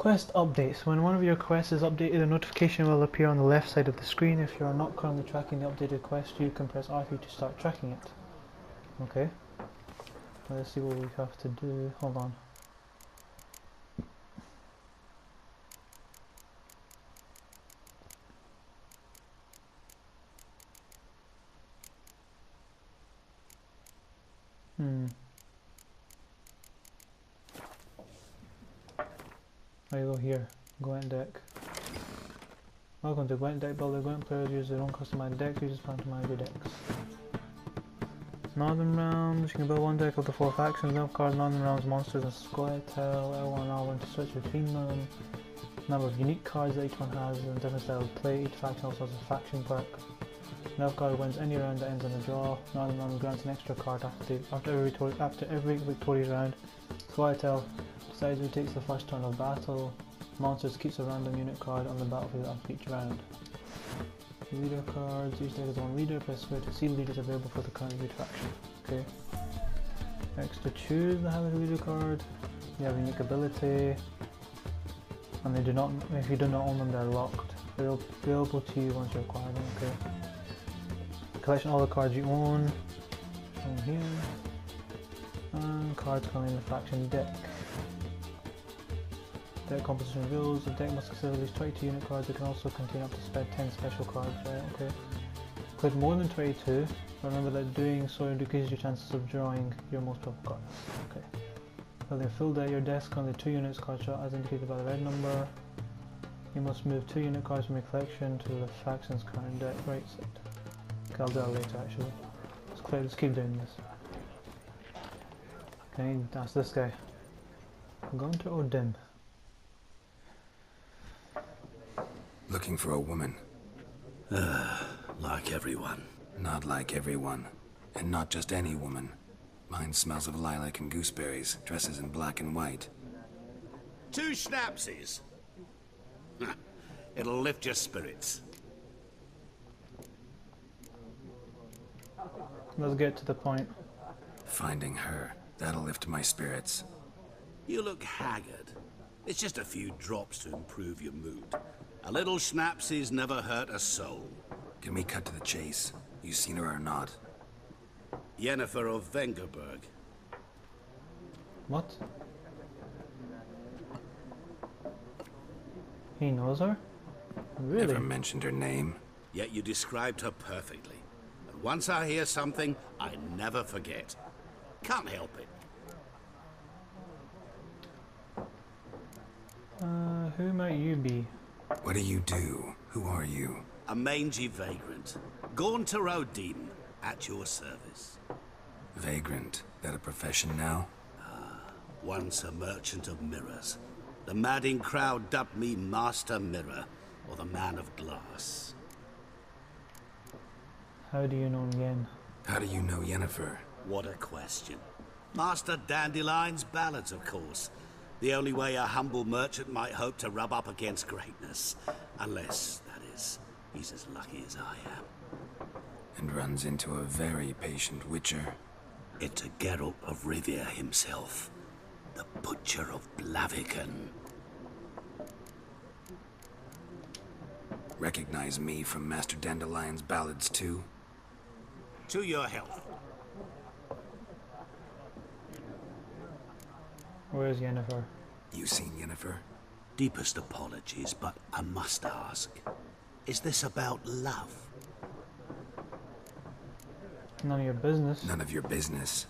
Quest updates. When one of your quests is updated, a notification will appear on the left side of the screen. If you are not currently tracking the updated quest, you can press R3 to start tracking it. Okay. Let's see what we have to do. Hold on. I go here. Gwent deck. Welcome to Gwent Deck Builder. Gwent players use their own customized deck. Users plan to manage your decks. Northern Realms. You can build one deck of the 4 factions. Nilfgaard, Northern Realms monsters, and Squirtle. L1 and R1 to switch between them. Number of unique cards that each one has, and different style of play. Each faction also has a faction perk. Nilfgaard wins any round that ends on a draw. Northern Realms grants an extra card after every victorious round. Squirtle decides who takes the first turn of battle. Monsters keeps a random unit card on the battlefield after each round. Leader cards. Each deck has one leader. Press square to see leaders available for the current lead faction. Okay. Next to choose the habit leader card. You have unique ability. And they do not, if you do not own them, they're locked. They're available to you once you acquire them. Okay. Collection all the cards you own. From here. And cards coming in the faction deck. Deck composition reveals the deck must consist of at least 22 unit cards. It can also contain up to 10 special cards, right? Okay. Click more than 22. Remember that doing so decreases your chances of drawing your most powerful cards. Okay. Building a full deck, your deck's currently 2 units card shot as indicated by the red number. You must move 2 unit cards from your collection to the faction's current deck right side. Okay, I'll do that later actually. Let's keep doing this. Okay, that's this guy. I'm going to Odin. Looking for a woman. Like everyone. Not like everyone. And not just any woman. Mine smells of lilac and gooseberries, dresses in black and white. 2 schnapsies. It'll lift your spirits. Let's get to the point. Finding her. That'll lift my spirits. You look haggard. It's just a few drops to improve your mood. A little schnapsies never hurt a soul. Can we cut to the chase? You seen her or not? Yennefer of Vengerberg. What? He knows her? Really? Never mentioned her name. Yet you described her perfectly. And once I hear something, I never forget. Can't help it. Who might you be? What do you do? Who are you? A mangy vagrant. Gaunter Odin, at your service. Vagrant. That a profession now? Once a merchant of mirrors. The madding crowd dubbed me Master Mirror, or the Man of Glass. How do you know Yen? How do you know Yennefer? What a question. Master Dandelion's ballads, of course. The only way a humble merchant might hope to rub up against greatness. Unless, that is, he's as lucky as I am. And runs into a very patient witcher. Into Geralt of Rivia himself. The Butcher of Blaviken. Recognize me from Master Dandelion's ballads too? To your health. Where's Yennefer? You seen Yennefer? Deepest apologies, but I must ask. Is this about love? None of your business. None of your business.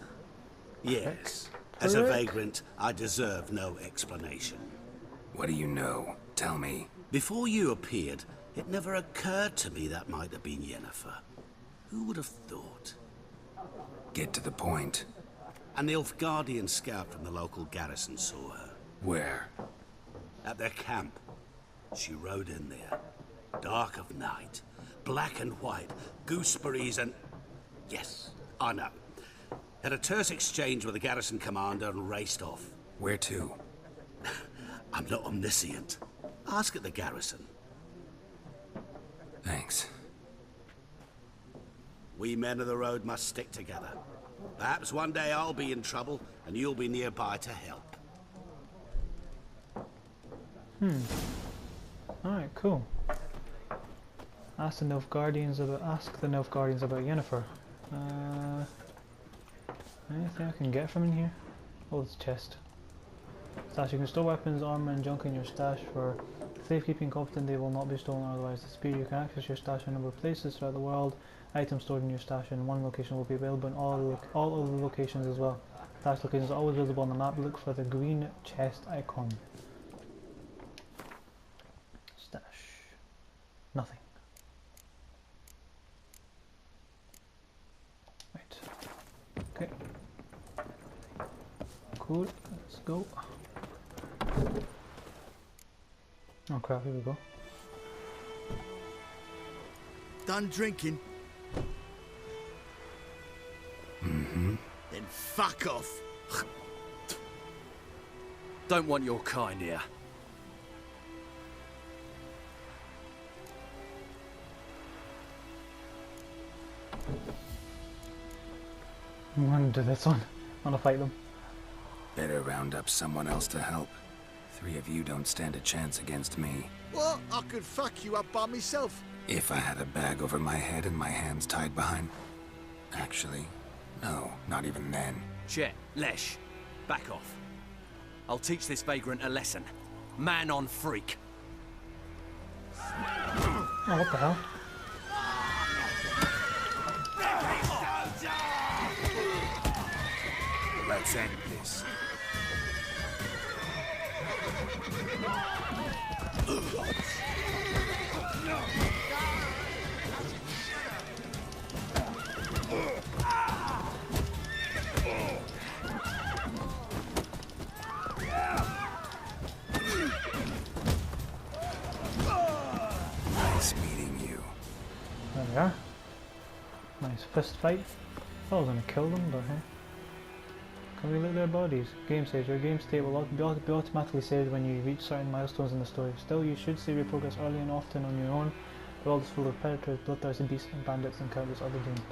Yes. As a vagrant, I deserve no explanation. What do you know? Tell me. Before you appeared, it never occurred to me that might have been Yennefer. Who would have thought? Get to the point. An Nilfgaardian scout from the local garrison saw her. Where? At their camp. She rode in there. Dark of night. Black and white. Gooseberries and... Yes, I know. Had a terse exchange with the garrison commander and raced off. Where to? I'm not omniscient. Ask at the garrison. Thanks. We men of the road must stick together. Perhaps one day I'll be in trouble, and you'll be nearby to help. Alright, cool. Ask the Nilfgaardians about Yennefer. Anything I can get from in here? Oh, it's a chest. Stash. You can store weapons, armor, and junk in your stash for safekeeping. Confident they will not be stolen or otherwise disappear. You can access your stash in a number of places throughout the world. Items stored in your stash in one location will be available in all other locations as well. Stash locations are always visible on the map. Look for the green chest icon. Stash. Nothing. Right. Okay. Cool. Let's go. Oh crap, here we go. Done drinking? Mm-hmm. Then fuck off. Don't want your kind here. I'm gonna do this one. I'm gonna fight them. Better round up someone else to help. 3 of you don't stand a chance against me. What? I could fuck you up by myself. If I had a bag over my head and my hands tied behind... Actually, no, not even then. Chet, Lesh, back off. I'll teach this vagrant a lesson. Man on freak. Oh, what the hell? Let's end this. Nice meeting you. There we are. Nice fist fight. I was gonna kill them, but hey. Can we loot their bodies? Game saves. Your game state will be automatically saved when you reach certain milestones in the story. Still, you should save your progress early and often on your own. The world is full of predators, bloodthirsty beasts, and bandits, and countless other dangers.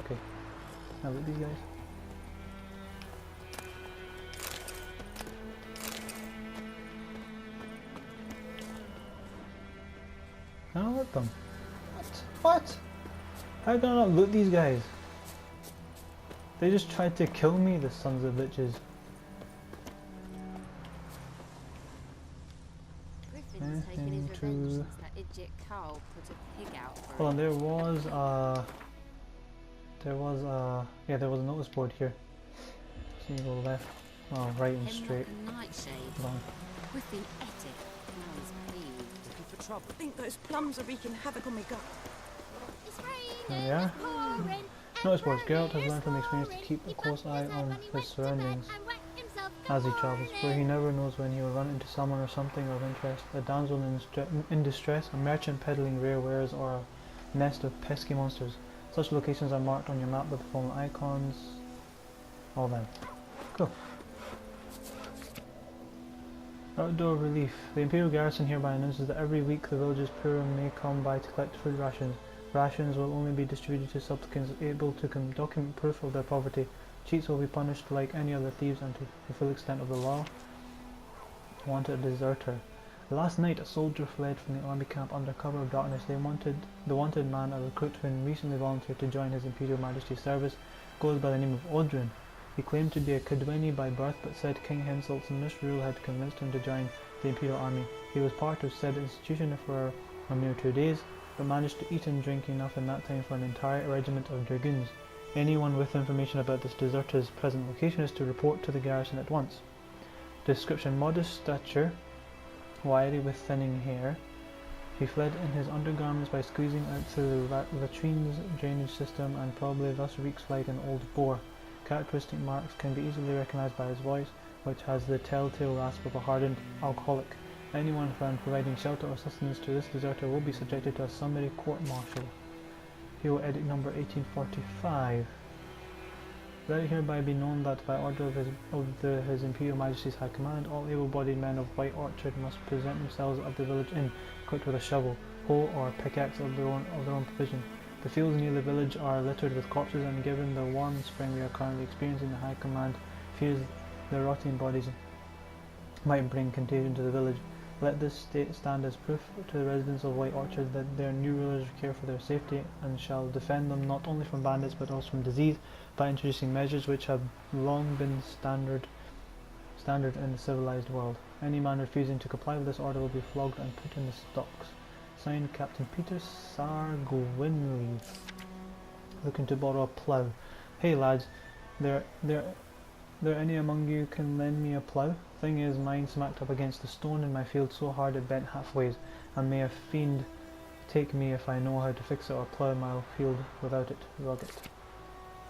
Okay. Now loot these guys. I don't loot them. What? How can I not loot these guys? They just tried to kill me, the sons of bitches. Griffin's taken his revenge since that idiot Carl put a pig out for Hold on, him. there was a notice board here. So you go left, oh, right and Him straight. like a nightshade. Hold on. Griffin ate it. Now he's pleased. Looking for trouble. I think those plums are wreaking havoc on my gut. It's raining, There we are. it's pouring, Notice and boards. Geralt has rain learned from is experience to pouring. keep a He close bumped eye himself on when he his went to bed surroundings and wet himself. as he Good travels, for he morning. never knows when he will run into someone or something of interest. A damsel in distress, a merchant peddling rare wares, or a nest of pesky monsters. Such locations are marked on your map with the following icons. All them. Cool. Outdoor relief. The Imperial Garrison hereby announces that every week the village's poor may come by to collect food rations. Rations will only be distributed to supplicants able to document proof of their poverty. Cheats will be punished like any other thieves and to the full extent of the law. Wanted deserter. Last night a soldier fled from the army camp under cover of darkness. The wanted man, a recruit who recently volunteered to join His Imperial Majesty's service, goes by the name of Odrin. He claimed to be a Cadweni by birth, but said King Henselt's misrule had convinced him to join the Imperial Army. He was part of said institution for a mere 2 days, but managed to eat and drink enough in that time for an entire regiment of dragoons. Anyone with information about this deserter's present location is to report to the garrison at once. Description: modest stature, wiry with thinning hair. He fled in his undergarments by squeezing out through the latrine's drainage system and probably thus reeks like an old boar. Characteristic marks can be easily recognized by his voice, which has the telltale rasp of a hardened alcoholic. Anyone found providing shelter or sustenance to this deserter will be subjected to a summary court-martial. PO Edict number 1845. Let it hereby be known that by order of His Imperial Majesty's High Command, all able-bodied men of White Orchard must present themselves at the village inn, equipped with a shovel, hoe, or pickaxe of their own provision. The fields near the village are littered with corpses, and given the warm spring we are currently experiencing, the High Command fears the rotting bodies might bring contagion to the village. Let this stand as proof to the residents of White Orchard that their new rulers care for their safety and shall defend them not only from bandits but also from disease by introducing measures which have long been standard in the civilized world. Any man refusing to comply with this order will be flogged and put in the stocks. Signed, Captain Peter Sargwinley. Looking to borrow a plough. Hey lads, there any among you can lend me a plough? Thing is, mine smacked up against the stone in my field so hard it bent halfways, and may a fiend take me if I know how to fix it or plough my field without it. Rugged.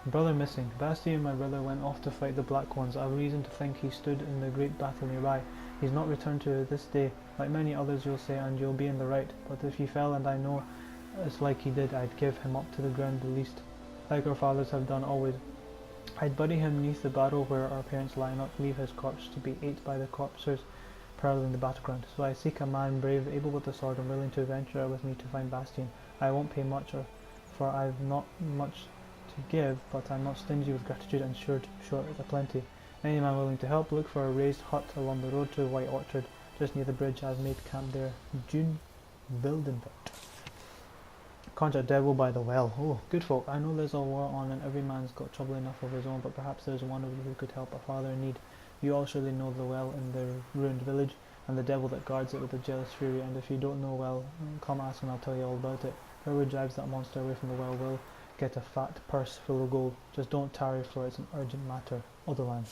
Brother missing. Bastien, my brother, went off to fight the Black Ones. I have reason to think he stood in the great battle nearby. He's not returned to this day. Like many others you'll say, and you'll be in the right, but if he fell and I know it's like he did, I'd give him up to the ground the least, like our fathers have done always. I'd bury him neath the barrow where our parents lie, not leave his corpse to be ate by the corpsers prowling the battleground. So I seek a man brave, able with the sword, and willing to venture with me to find Bastien. I won't pay much, for I've not much to give, but I'm not stingy with gratitude and short a plenty. Any man willing to help, look for a raised hut along the road to White Orchard, just near the bridge. I've made camp there. June Wildenbert. Conjure devil by the well. Oh, good folk. I know there's a war on and every man's got trouble enough of his own, but perhaps there's one of you who could help a father in need. You all surely know the well in the ruined village, and the devil that guards it with a jealous fury, and if you don't know well, come ask and I'll tell you all about it. Whoever drives that monster away from the well will get a fat purse full of gold. Just don't tarry, for it's an urgent matter. Otherland.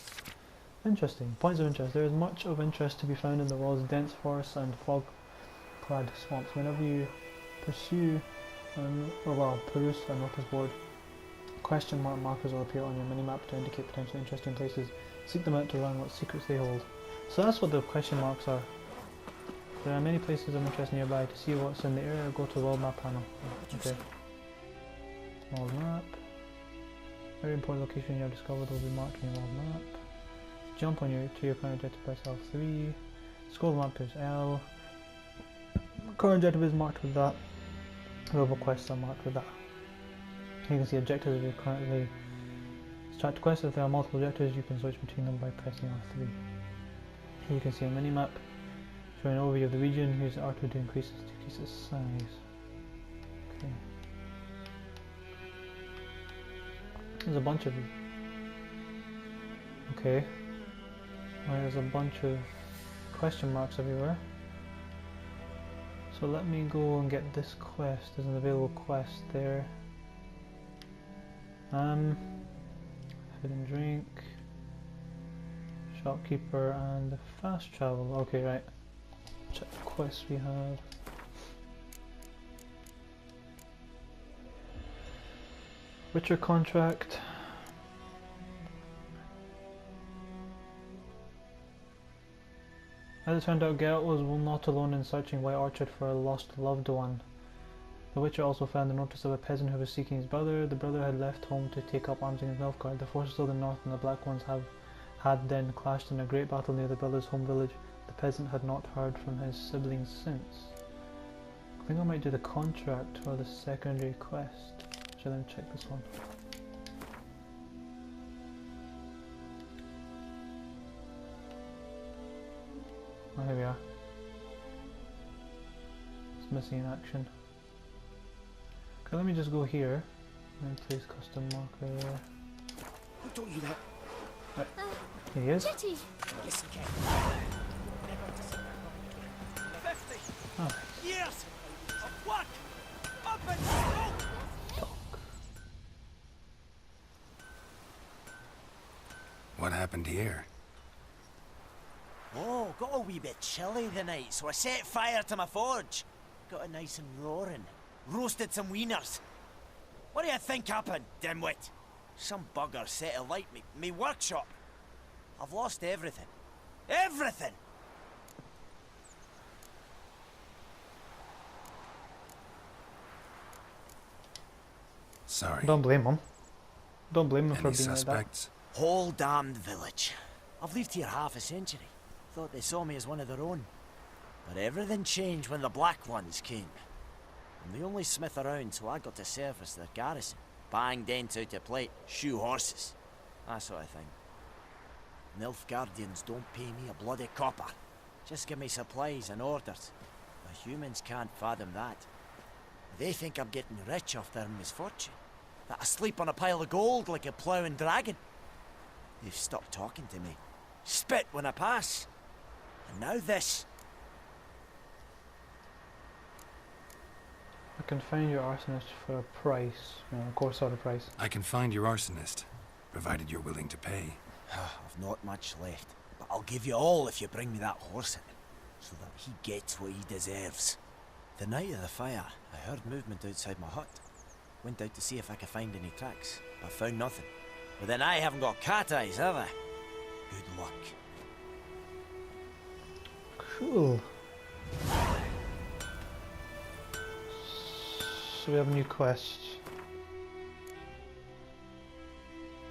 Interesting. Points of interest. There is much of interest to be found in the world's dense forests and fog-clad swamps. Whenever you peruse a notice board, question mark markers will appear on your minimap to indicate potentially interesting places. Seek them out to learn what secrets they hold. So that's what the question marks are. There are many places of interest nearby. To see what's in the area, go to the world map panel. Okay. World map. Every important location you have discovered will be marked in your world map. Jump to your current objective, press L3. Scroll the map, press L. Current objective is marked with that. Global quests are marked with that. You can see objectives if you currently start quests. If there are multiple objectives, you can switch between them by pressing R3. Here you can see a mini-map showing an overview of the region. Use R2 to decrease its size. Okay. There's a bunch of you. Okay. There's a bunch of question marks everywhere. So let me go and get this quest. There's an available quest there. Food and drink, shopkeeper, and fast travel. Okay, right. Check the quests we have. Witcher contract. As it turned out, Geralt was not alone in searching White Orchard for a lost loved one. The Witcher also found the notice of a peasant who was seeking his brother. The brother had left home to take up arms against Nilfgaard. The forces of the north and the Black Ones had then clashed in a great battle near the brother's home village. The peasant had not heard from his siblings since. I think I might do the contract for the secondary quest. Shall I check this one? Oh, here we are. It's missing in action. Okay, let me just go here and place custom marker there. Who told you that? Right. Here he is. Jetty! Listen, Ken. 50 Oh. years of work up and smoke. What happened here? Oh, got a wee bit chilly the night, so I set fire to my forge. Got it nice and roaring. Roasted some wieners. What do you think happened, dimwit? Some bugger set alight me workshop. I've lost everything. Everything! Sorry. Don't blame him. Don't blame him for Any being suspects? Whole damned village. I've lived here half a century. Thought they saw me as one of their own. But everything changed when the Black Ones came. I'm the only smith around, so I got to service their garrison. Bang dents out of plate, shoe horses. That sort of thing. Nilfgaardians don't pay me a bloody copper. Just give me supplies and orders. The humans can't fathom that. They think I'm getting rich off their misfortune. That I sleep on a pile of gold like a ploughing dragon. They've stopped talking to me. Spit when I pass. And now this. I can find your arsonist for a price, you know, a coarse sort of price. I can find your arsonist, provided you're willing to pay. I've not much left, but I'll give you all if you bring me that horse in, so that he gets what he deserves. The night of the fire, I heard movement outside my hut. Went out to see if I could find any tracks, but found nothing. But then I haven't got cat eyes, have I? Good luck. Cool. So we have a new quest.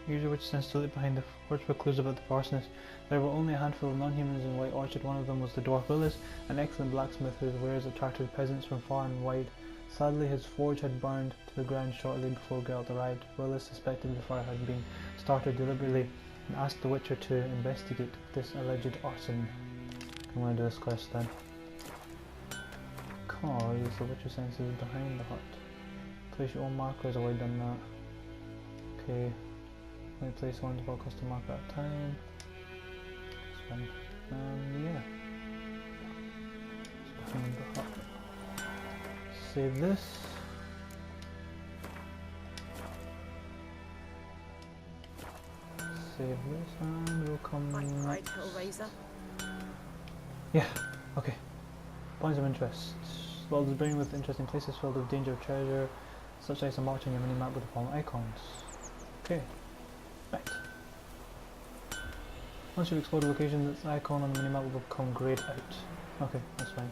User which sends to look behind the forge for clues about the arsonist. There were only a handful of non-humans in White Orchard. One of them was the dwarf Willis, an excellent blacksmith whose wares attracted peasants from far and wide. Sadly, his forge had burned to the ground shortly before Geralt arrived. Willis suspected the fire had been started deliberately and asked the Witcher to investigate this alleged arson. I'm going to do this quest then. Cause the Witcher senses behind the hut. Place your own markers. I've already done that. Okay. Only place one to custom marker at a time. That's fine. Yeah. It's behind the hut. Save this. Save this and we'll come Right, next. Hellraiser. Yeah, okay. Points of interest. World is brimming with interesting places filled with danger, treasure, such as a march on your mini-map with the following icons. Okay. Right. Once you explore the location, this icon on the mini-map will become grayed out. Okay, that's fine.